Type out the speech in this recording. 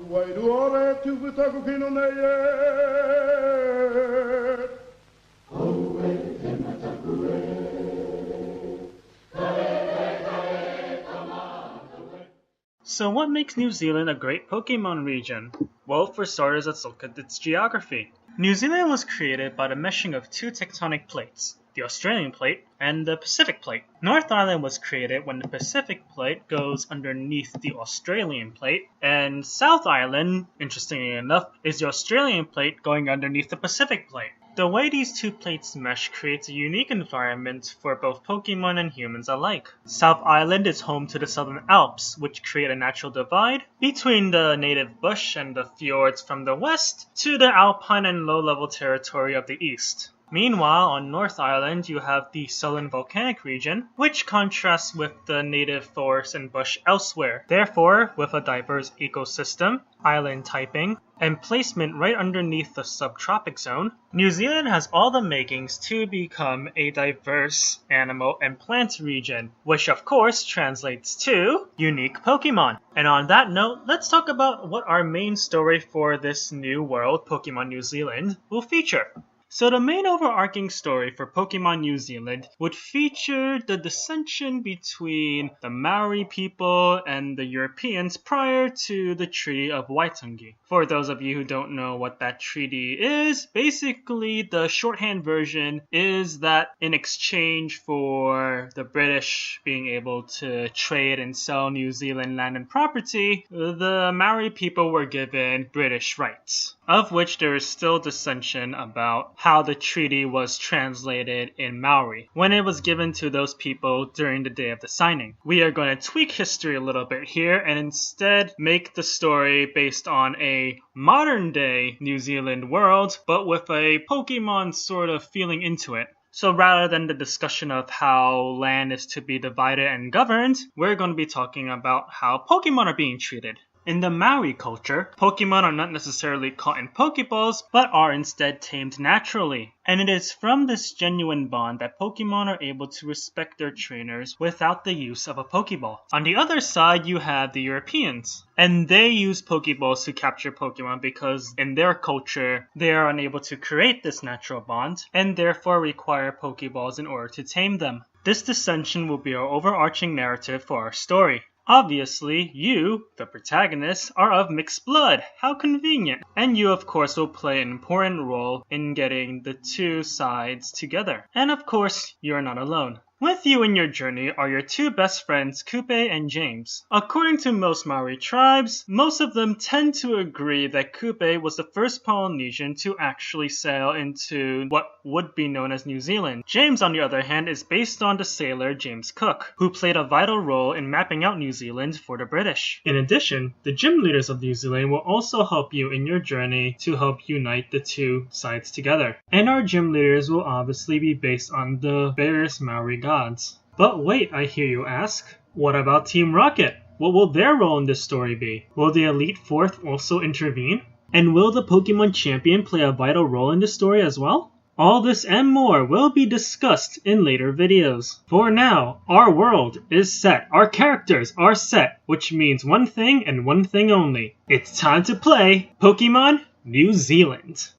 So what makes New Zealand a great Pokemon region? Well, for starters, let's look at its geography. New Zealand was created by the meshing of two tectonic plates, the Australian plate and the Pacific plate. North Island was created when the Pacific plate goes underneath the Australian plate, and South Island, interestingly enough, is the Australian plate going underneath the Pacific plate. The way these two plates mesh creates a unique environment for both Pokemon and humans alike. South Island is home to the Southern Alps, which create a natural divide between the native bush and the fjords from the west to the alpine and low-level territory of the east. Meanwhile, on North Island, you have the Southern Volcanic region, which contrasts with the native forest and bush elsewhere. Therefore, with a diverse ecosystem, island typing, and placement right underneath the subtropic zone, New Zealand has all the makings to become a diverse animal and plant region, which of course translates to unique Pokemon. And on that note, let's talk about what our main story for this new world, Pokemon New Zealand, will feature. So the main overarching story for Pokemon New Zealand would feature the dissension between the Maori people and the Europeans prior to the Treaty of Waitangi. For those of you who don't know what that treaty is, basically the shorthand version is that in exchange for the British being able to trade and sell New Zealand land and property, the Maori people were given British rights, of which there is still dissension about how the treaty was translated in Maori when it was given to those people during the day of the signing. We are going to tweak history a little bit here and instead make the story based on a modern day New Zealand world, but with a Pokemon sort of feeling into it. So rather than the discussion of how land is to be divided and governed, we're going to be talking about how Pokemon are being treated. In the Maori culture, Pokemon are not necessarily caught in Pokeballs, but are instead tamed naturally. And it is from this genuine bond that Pokemon are able to respect their trainers without the use of a Pokeball. On the other side, you have the Europeans. And they use Pokeballs to capture Pokemon because in their culture, they are unable to create this natural bond, and therefore require Pokeballs in order to tame them. This dissension will be our overarching narrative for our story. Obviously, you, the protagonist, are of mixed blood. How convenient. And you, of course, will play an important role in getting the two sides together. And of course, you're not alone. With you in your journey are your two best friends, Kupe and James. According to most Maori tribes, most of them tend to agree that Kupe was the first Polynesian to actually sail into what would be known as New Zealand. James, on the other hand, is based on the sailor James Cook, who played a vital role in mapping out New Zealand for the British. In addition, the gym leaders of New Zealand will also help you in your journey to help unite the two sides together. And our gym leaders will obviously be based on the various Maori gods. But wait, I hear you ask, what about Team Rocket? What will their role in this story be? Will the Elite Fourth also intervene? And will the Pokemon Champion play a vital role in this story as well? All this and more will be discussed in later videos. For now, our world is set. Our characters are set, which means one thing and one thing only. It's time to play Pokemon New Zealand.